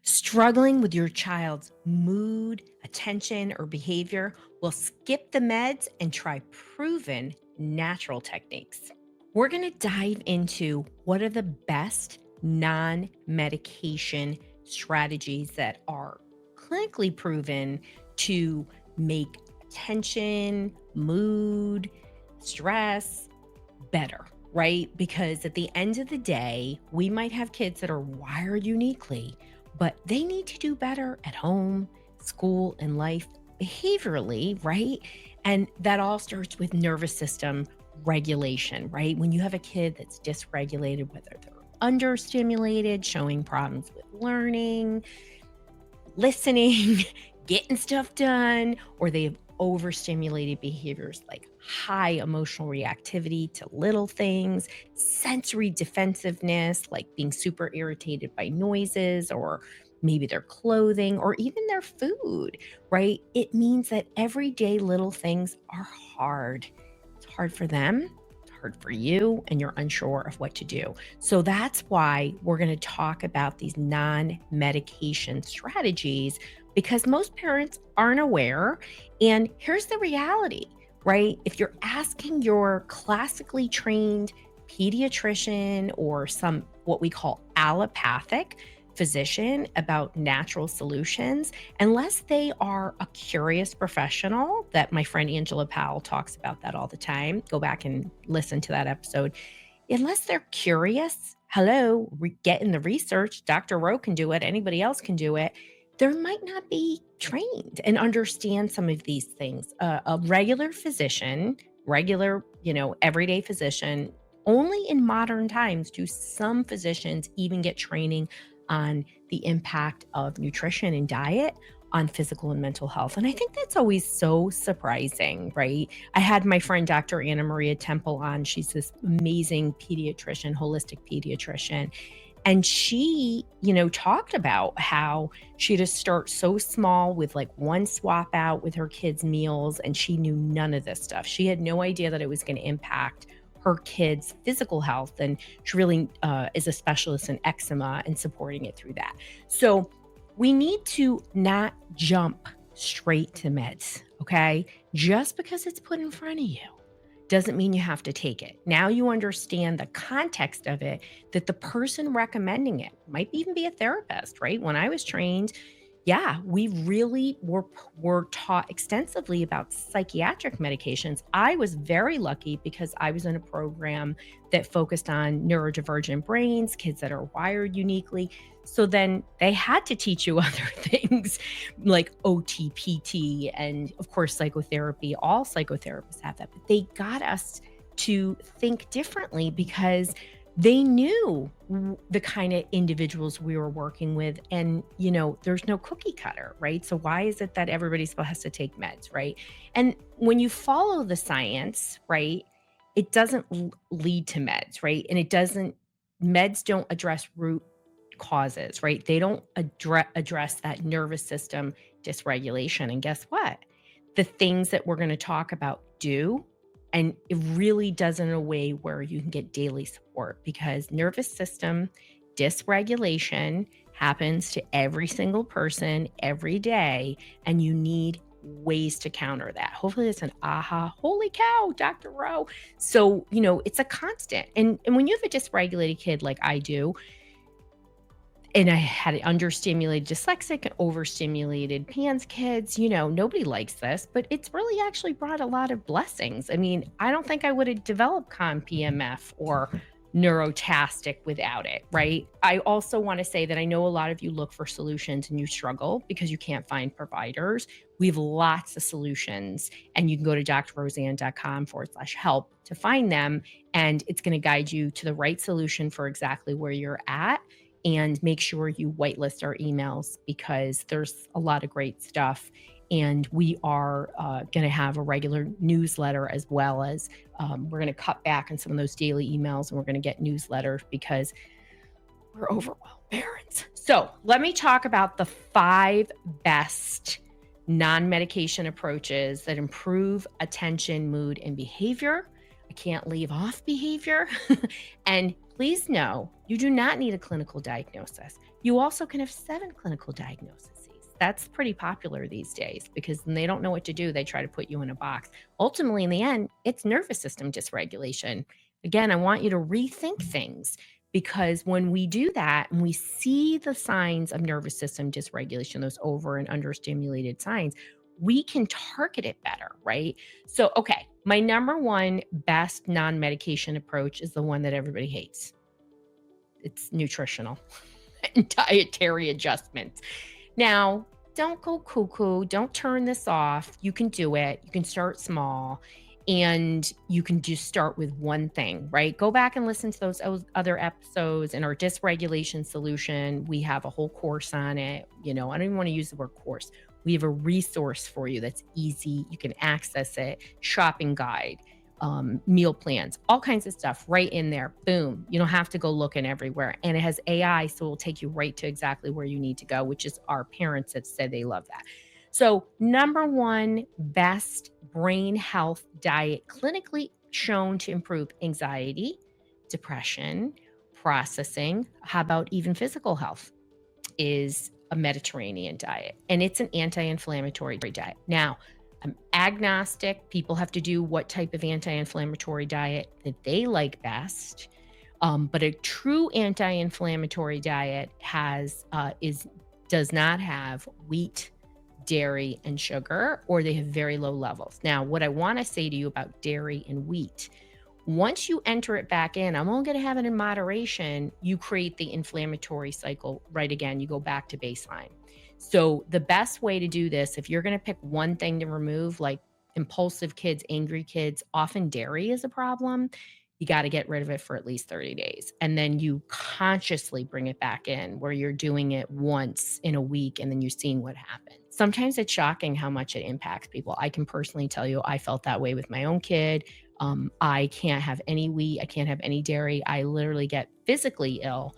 Struggling with your child's mood, attention, or behavior? Well, skip the meds and try proven natural techniques. We're going to dive into what are the best non medication strategies that are clinically proven to make attention, mood, stress better, right? Because at the end of the day, we might have kids that are wired uniquely, but they need to do better at home, school, and life behaviorally, right? And that all starts with nervous system regulation, right? When you have a kid that's dysregulated, whether they're understimulated, showing problems with learning, listening, getting stuff done, or they have overstimulated behaviors like high emotional reactivity to little things, sensory defensiveness, like being super irritated by noises or maybe their clothing or even their food, right? It means that everyday little things are hard. It's hard for them, it's hard for you, and you're unsure of what to do. So that's why we're going to talk about these non medication strategies because most parents aren't aware. And here's the reality, right? If you're asking your classically trained pediatrician or some what we call allopathic physician about natural solutions, unless they are a curious professional, that my friend Angela Powell talks about that all the time. Go back and listen to that episode. Unless they're curious, hello, get in the research. Dr. Rowe can do it. Anybody else can do it. There might not be trained and understand some of these things. A regular physician, everyday physician, only in modern times do some physicians even get training on the impact of nutrition and diet on physical and mental health. And I think that's always so surprising, right? I had my friend Dr. Anna Maria Temple on. She's this amazing pediatrician, holistic pediatrician. And she, talked about how she had to start so small with like one swap out with her kids' meals. And she knew none of this stuff. She had no idea that it was going to impact her kids' physical health. And she really is a specialist in eczema and supporting it through that. So we need to not jump straight to meds, okay? Just because it's put in front of you doesn't mean you have to take it. Now you understand the context of it, that the person recommending it might even be a therapist, right? When I was trained, we really were taught extensively about psychiatric medications. I was very lucky because I was in a program that focused on neurodivergent brains, kids that are wired uniquely. So then they had to teach you other things like OT, PT, and of course, psychotherapy. All psychotherapists have that, but they got us to think differently because they knew the kind of individuals we were working with. And, there's no cookie cutter, right? So why is it that everybody still has to take meds, right? And when you follow the science, right, it doesn't lead to meds, right? And meds don't address root causes, right? They don't address that nervous system dysregulation. And guess what? The things that we're going to talk about do. And it really does in a way where you can get daily support because nervous system dysregulation happens to every single person every day. And you need ways to counter that. Hopefully it's an aha, holy cow, Dr. Rowe. So, it's a constant. And when you have a dysregulated kid like I do, and I had an understimulated dyslexic and overstimulated PANS kids. Nobody likes this, but it's really actually brought a lot of blessings. I mean, I don't think I would have developed PEMF or neurotastic without it, right? I also want to say that I know a lot of you look for solutions and you struggle because you can't find providers. We have lots of solutions and you can go to drroseann.com/help to find them. And it's going to guide you to the right solution for exactly where you're at. And make sure you whitelist our emails because there's a lot of great stuff. And we are going to have a regular newsletter as well as we're going to cut back on some of those daily emails and we're going to get newsletters because we're overwhelmed parents. So let me talk about the 5 best non-medication approaches that improve attention, mood, and behavior. I can't leave off behavior. And please know you do not need a clinical diagnosis. You also can have 7 clinical diagnoses. That's pretty popular these days because when they don't know what to do, they try to put you in a box. Ultimately, in the end, it's nervous system dysregulation. Again, I want you to rethink things because when we do that and we see the signs of nervous system dysregulation, those over and understimulated signs, we can target it better, right? So, okay, my number one best non-medication approach is the one that everybody hates. It's nutritional and dietary adjustments. Now, don't go cuckoo. Don't turn this off. You can do it. You can start small and you can just start with one thing, right? Go back and listen to those other episodes in our dysregulation solution. We have a whole course on it. I don't even want to use the word course. We have a resource for you that's easy. You can access it, shopping guide, meal plans, all kinds of stuff right in there. Boom. You don't have to go looking everywhere. And it has AI, so it will take you right to exactly where you need to go, which is our parents have said they love that. So number one, best brain health diet clinically shown to improve anxiety, depression, processing. How about even physical health? Is a Mediterranean diet, and it's an anti-inflammatory diet. Now, I'm agnostic. People have to do what type of anti-inflammatory diet that they like best. But a true anti-inflammatory diet does not have wheat, dairy, and sugar, or they have very low levels. Now, what I want to say to you about dairy and wheat, once you enter it back in, I'm only going to have it in moderation, you create the inflammatory cycle right again. You go back to baseline. So the best way to do this, if you're going to pick one thing to remove, like impulsive kids, angry kids, often dairy is a problem. You got to get rid of it for at least 30 days. And then you consciously bring it back in where you're doing it once in a week and then you're seeing what happens. Sometimes it's shocking how much it impacts people. I can personally tell you, I felt that way with my own kid. I can't have any wheat. I can't have any dairy. I literally get physically ill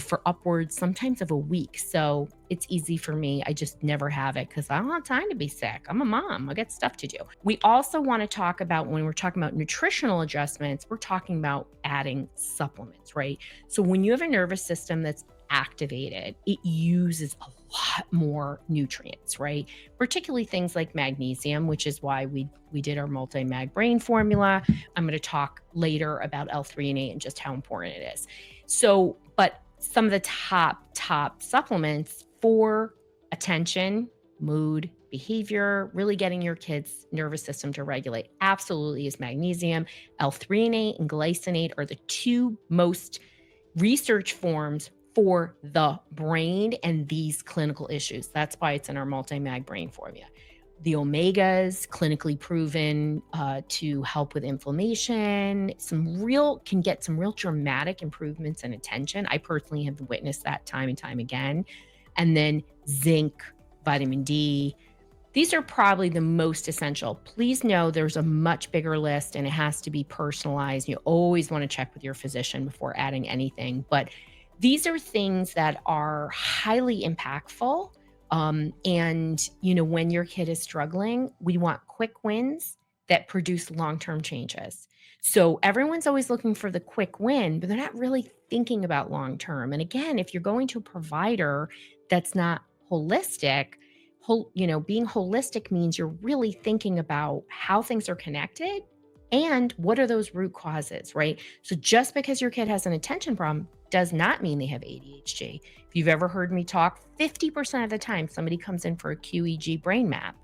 for upwards sometimes of a week. So it's easy for me. I just never have it because I don't have time to be sick. I'm a mom. I got stuff to do. We also want to talk about, when we're talking about nutritional adjustments, we're talking about adding supplements, right? So when you have a nervous system that's activated, it uses a lot more nutrients, right? Particularly things like magnesium, which is why we did our multi-mag brain formula. I'm going to talk later about L-threonate and just how important it is. So, but some of the top supplements for attention, mood, behavior, really getting your kid's nervous system to regulate absolutely is magnesium. L-threonate and glycinate are the two most research forms for the brain and these clinical issues. That's why it's in our multi-mag brain formula. The omegas, clinically proven to help with inflammation, can get some real dramatic improvements in attention. I personally have witnessed that time and time again. And then zinc, vitamin D. These are probably the most essential. Please know there's a much bigger list and it has to be personalized. You always want to check with your physician before adding anything. But these are things that are highly impactful. And when your kid is struggling, we want quick wins that produce long-term changes. So everyone's always looking for the quick win, but they're not really thinking about long-term. And again, if you're going to a provider that's not holistic, being holistic means you're really thinking about how things are connected and what are those root causes, right? So just because your kid has an attention problem does not mean they have ADHD. If you've ever heard me talk, 50% of the time somebody comes in for a QEEG brain map,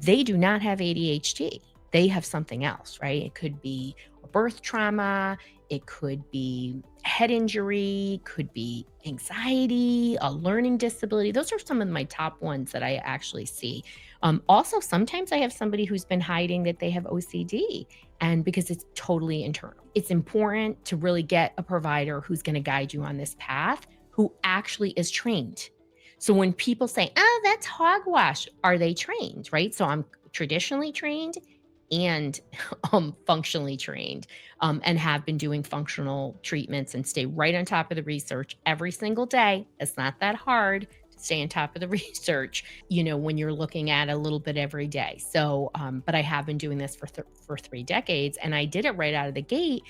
they do not have ADHD. They have something else, right? It could be a birth trauma, it could be head injury, could be anxiety, a learning disability. Those are some of my top ones that I actually see. Also, sometimes I have somebody who's been hiding that they have OCD, and because it's totally internal. It's important to really get a provider who's going to guide you on this path, who actually is trained. So when people say, oh, that's hogwash, are they trained, right? So I'm traditionally trained and functionally trained, and have been doing functional treatments and stay right on top of the research every single day. It's not that hard to stay on top of the research, when you're looking at a little bit every day. So, but I have been doing this for 3 decades, and I did it right out of the gate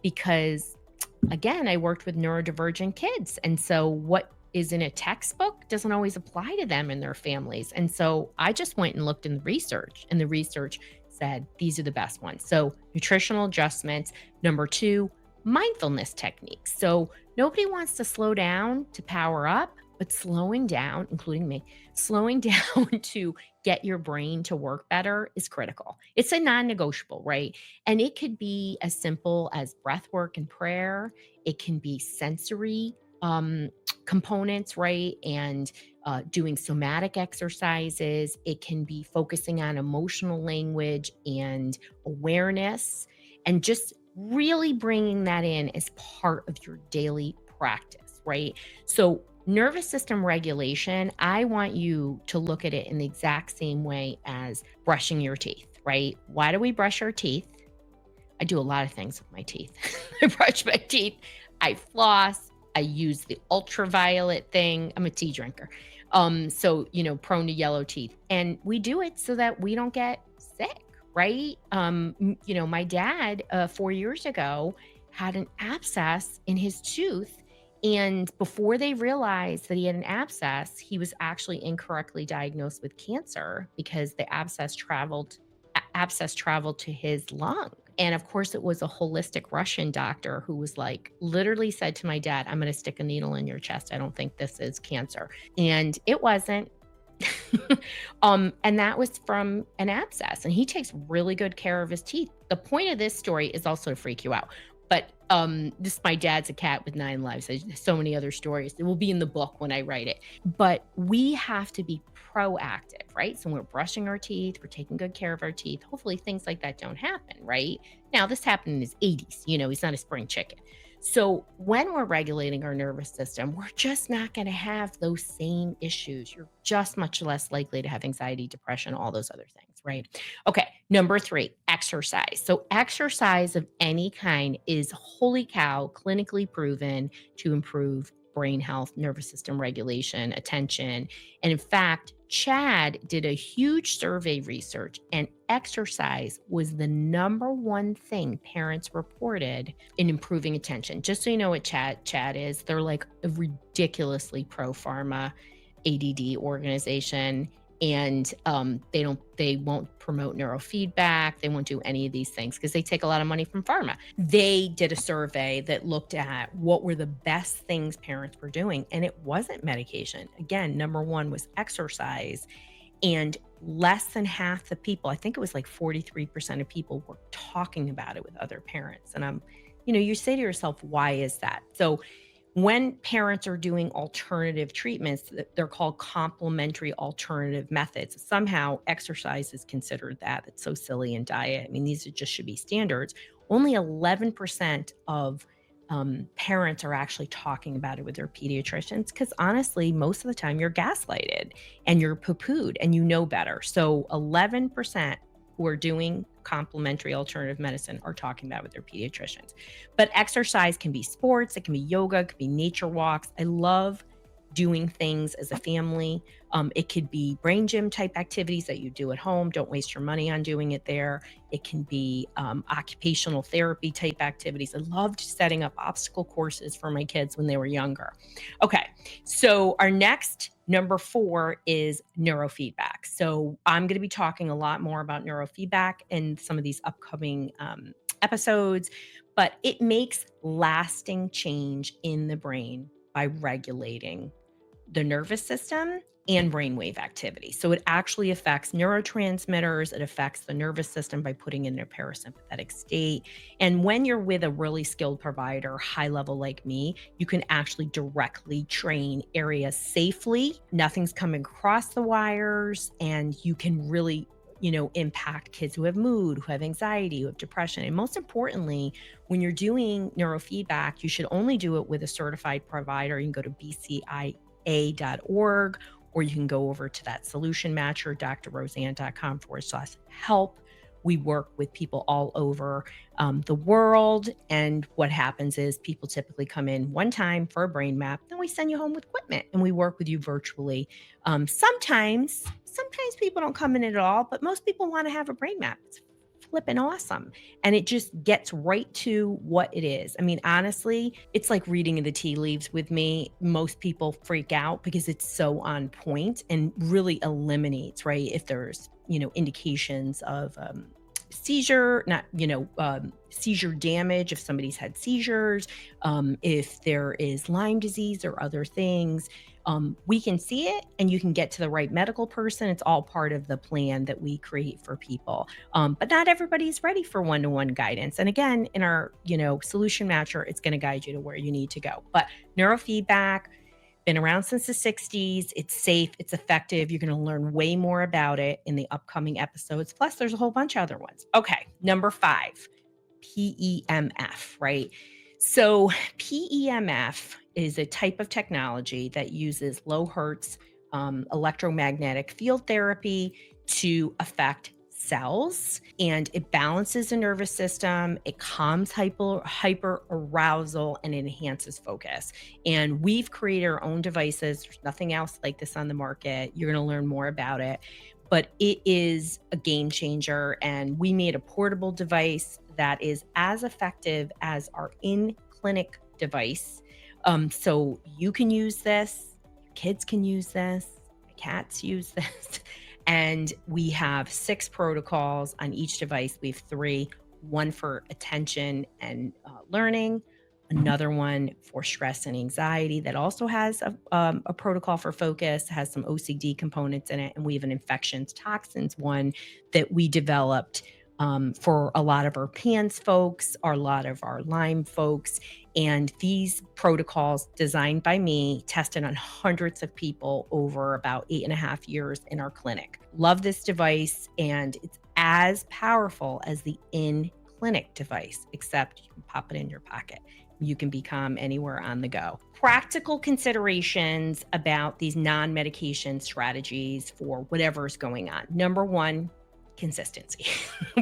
because again, I worked with neurodivergent kids. And so what is in a textbook doesn't always apply to them and their families. And so I just went and looked in the research, and the research said these are the best ones. So nutritional adjustments. Number two, mindfulness techniques. So nobody wants to slow down to power up, but slowing down, including me, slowing down to get your brain to work better is critical. It's a non-negotiable, right? And it could be as simple as breath work and prayer. It can be sensory components, right? And doing somatic exercises. It can be focusing on emotional language and awareness, and just really bringing that in as part of your daily practice, right? So, nervous system regulation, I want you to look at it in the exact same way as brushing your teeth, right? Why do we brush our teeth? I do a lot of things with my teeth. I brush my teeth, I floss, I use the ultraviolet thing. I'm a tea drinker. So, prone to yellow teeth. And we do it so that we don't get sick, right? My dad 4 years ago had an abscess in his tooth. And before they realized that he had an abscess, he was actually incorrectly diagnosed with cancer because the abscess traveled to his lung. And of course, it was a holistic Russian doctor who was like, literally said to my dad, I'm going to stick a needle in your chest. I don't think this is cancer. And it wasn't. And that was from an abscess. And he takes really good care of his teeth. The point of this story is also to freak you out. But my dad's a cat with 9 lives. There's so many other stories. It will be in the book when I write it. But we have to be proactive, right? So when we're brushing our teeth, we're taking good care of our teeth. Hopefully things like that don't happen, right? Now, this happened in his 80s. He's not a spring chicken. So when we're regulating our nervous system, we're just not going to have those same issues. You're just much less likely to have anxiety, depression, all those other things, right? Okay, number 3, exercise. So exercise of any kind is, holy cow, clinically proven to improve brain health, nervous system regulation, attention. And in fact, Chad did a huge survey research, and exercise was the number one thing parents reported in improving attention. Just so you know what Chad is, they're like a ridiculously pro-pharma ADD organization. And they won't promote neurofeedback. They won't do any of these things because they take a lot of money from pharma. They did a survey that looked at what were the best things parents were doing, and it wasn't medication. Again, number one was exercise, and less than half the people, I think it was like 43% of people, were talking about it with other parents. And you say to yourself, why is that? So when parents are doing alternative treatments, they're called complementary alternative methods. Somehow exercise is considered that. It's so silly in diet. I mean, these just should be standards. Only 11% of parents are actually talking about it with their pediatricians because honestly, most of the time you're gaslighted and you're poo-pooed and you know better. So 11% who are doing complementary alternative medicine are talking about it with their pediatricians. But exercise can be sports, it can be yoga, it can be nature walks. I love doing things as a family. It could be brain gym type activities that you do at home. Don't waste your money on doing it there. It can be occupational therapy type activities. I loved setting up obstacle courses for my kids when they were younger. Okay, so our next number 4 is neurofeedback. So I'm going to be talking a lot more about neurofeedback in some of these upcoming episodes, but it makes lasting change in the brain by regulating the nervous system and brainwave activity. So it actually affects neurotransmitters. It affects the nervous system by putting it in a parasympathetic state. And when you're with a really skilled provider, high level like me, you can actually directly train areas safely. Nothing's coming across the wires, and you can really impact kids who have mood, who have anxiety, who have depression. And most importantly, when you're doing neurofeedback, you should only do it with a certified provider. You can go to bcia.org, or you can go over to that solution matcher, drroseann.com/help. We work with people all over the world. And what happens is people typically come in one time for a brain map, then we send you home with equipment and we work with you virtually. Sometimes people don't come in at all, but most people want to have a brain map. It's flipping awesome. And it just gets right to what it is. I mean, honestly, it's like reading the tea leaves with me. Most people freak out because it's so on point and really eliminates, right? If there's, indications of seizure, not, seizure damage, if somebody's had seizures, if there is Lyme disease or other things, we can see it and you can get to the right medical person. It's all part of the plan that we create for people. But not everybody's ready for one-to-one guidance. And again, in our, solution matcher, it's going to guide you to where you need to go. But neurofeedback, been around since the 60s. It's safe, it's effective. You're going to learn way more about it in the upcoming episodes. Plus, there's a whole bunch of other ones. Okay, number 5, PEMF, right? So PEMF is a type of technology that uses low hertz electromagnetic field therapy to affect cells, and it balances the nervous system, it calms hyper arousal, and it enhances focus. And we've created our own devices. There's nothing else like this on the market. You're going to learn more about it, but it is a game changer. And we made a portable device that is as effective as our in-clinic device. So you can use this, your kids can use this, my cats use this. And we have 6 protocols on each device. We have 3, one for attention and learning, another one for stress and anxiety that also has a protocol for focus, has some OCD components in it. And we have an infections toxins one that we developed for a lot of our PANS folks, a lot of our Lyme folks. And these protocols designed by me, tested on hundreds of people over about 8.5 years in our clinic. Love this device. And it's as powerful as the in-clinic device, except you can pop it in your pocket. You can be calm anywhere on the go. Practical considerations about these non-medication strategies for whatever's going on. Number 1, consistency,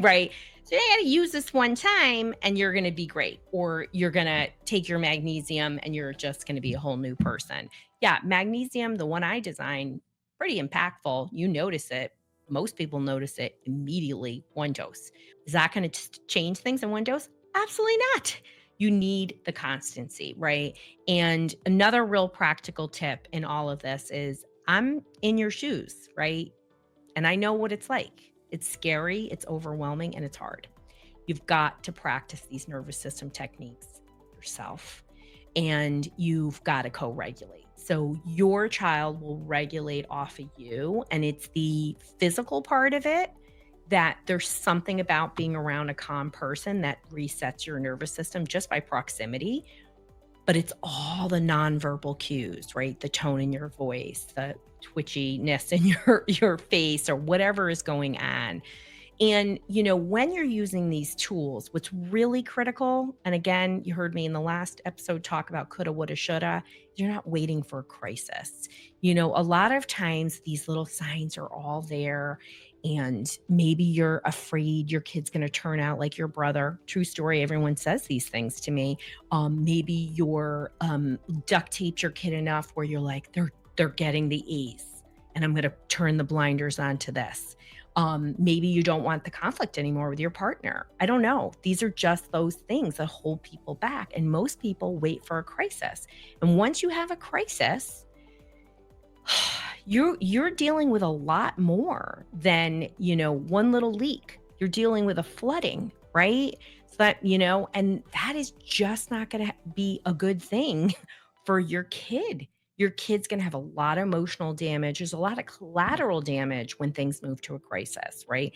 right? So you got to use this one time and you're going to be great, or you're going to take your magnesium and you're just going to be a whole new person. Yeah, magnesium, the one I designed, pretty impactful. You notice it. Most people notice it immediately, one dose. Is that going to change things in one dose? Absolutely not. You need the constancy, right? And another real practical tip in all of this is I'm in your shoes, right? And I know what it's like. It's scary, it's overwhelming, and it's hard. You've got to practice these nervous system techniques yourself, and you've got to co-regulate. So your child will regulate off of you, and it's the physical part of it that there's something about being around a calm person that resets your nervous system just by proximity. But it's all the nonverbal cues, right? The tone in your voice, the twitchiness in your face, or whatever is going on. And, when you're using these tools, what's really critical, and again, you heard me in the last episode talk about coulda, woulda, shoulda, you're not waiting for a crisis. A lot of times these little signs are all there, and maybe you're afraid your kid's going to turn out like your brother. True story. Everyone says these things to me. Maybe you're duct taped your kid enough where you're like, they're getting the A's, and I'm going to turn the blinders onto this. Maybe you don't want the conflict anymore with your partner. I don't know. These are just those things that hold people back. And most people wait for a crisis. And once you have a crisis, you're dealing with a lot more than, one little leak. You're dealing with a flooding, right? So that, and that is just not going to be a good thing for your kid. Your kid's going to have a lot of emotional damage. There's a lot of collateral damage when things move to a crisis, right?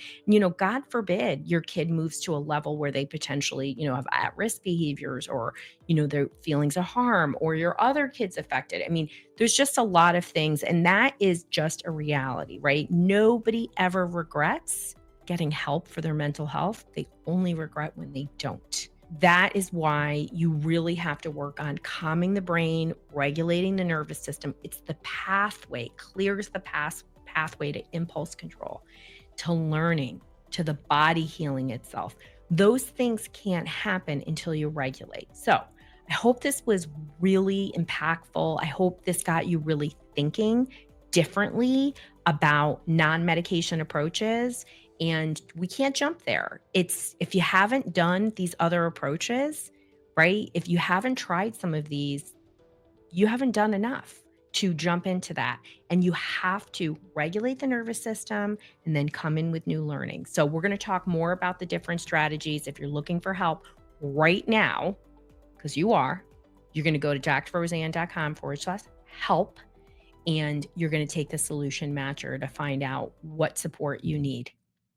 God forbid your kid moves to a level where they potentially, have at-risk behaviors, or, their feelings of harm, or your other kids affected. I mean, there's just a lot of things, and that is just a reality, right? Nobody ever regrets getting help for their mental health. They only regret when they don't. That is why you really have to work on calming the brain, regulating the nervous system. It's the pathway, clears the pathway to impulse control, to learning, to the body healing itself. Those things can't happen until you regulate. So I hope this was really impactful. I hope this got you really thinking differently about non-medication approaches. And we can't jump there. It's if you haven't done these other approaches, right? If you haven't tried some of these, you haven't done enough to jump into that. And you have to regulate the nervous system and then come in with new learning. So, we're going to talk more about the different strategies. If you're looking for help right now, because you're going to go to drroseann.com/help, and you're going to take the solution matcher to find out what support you need.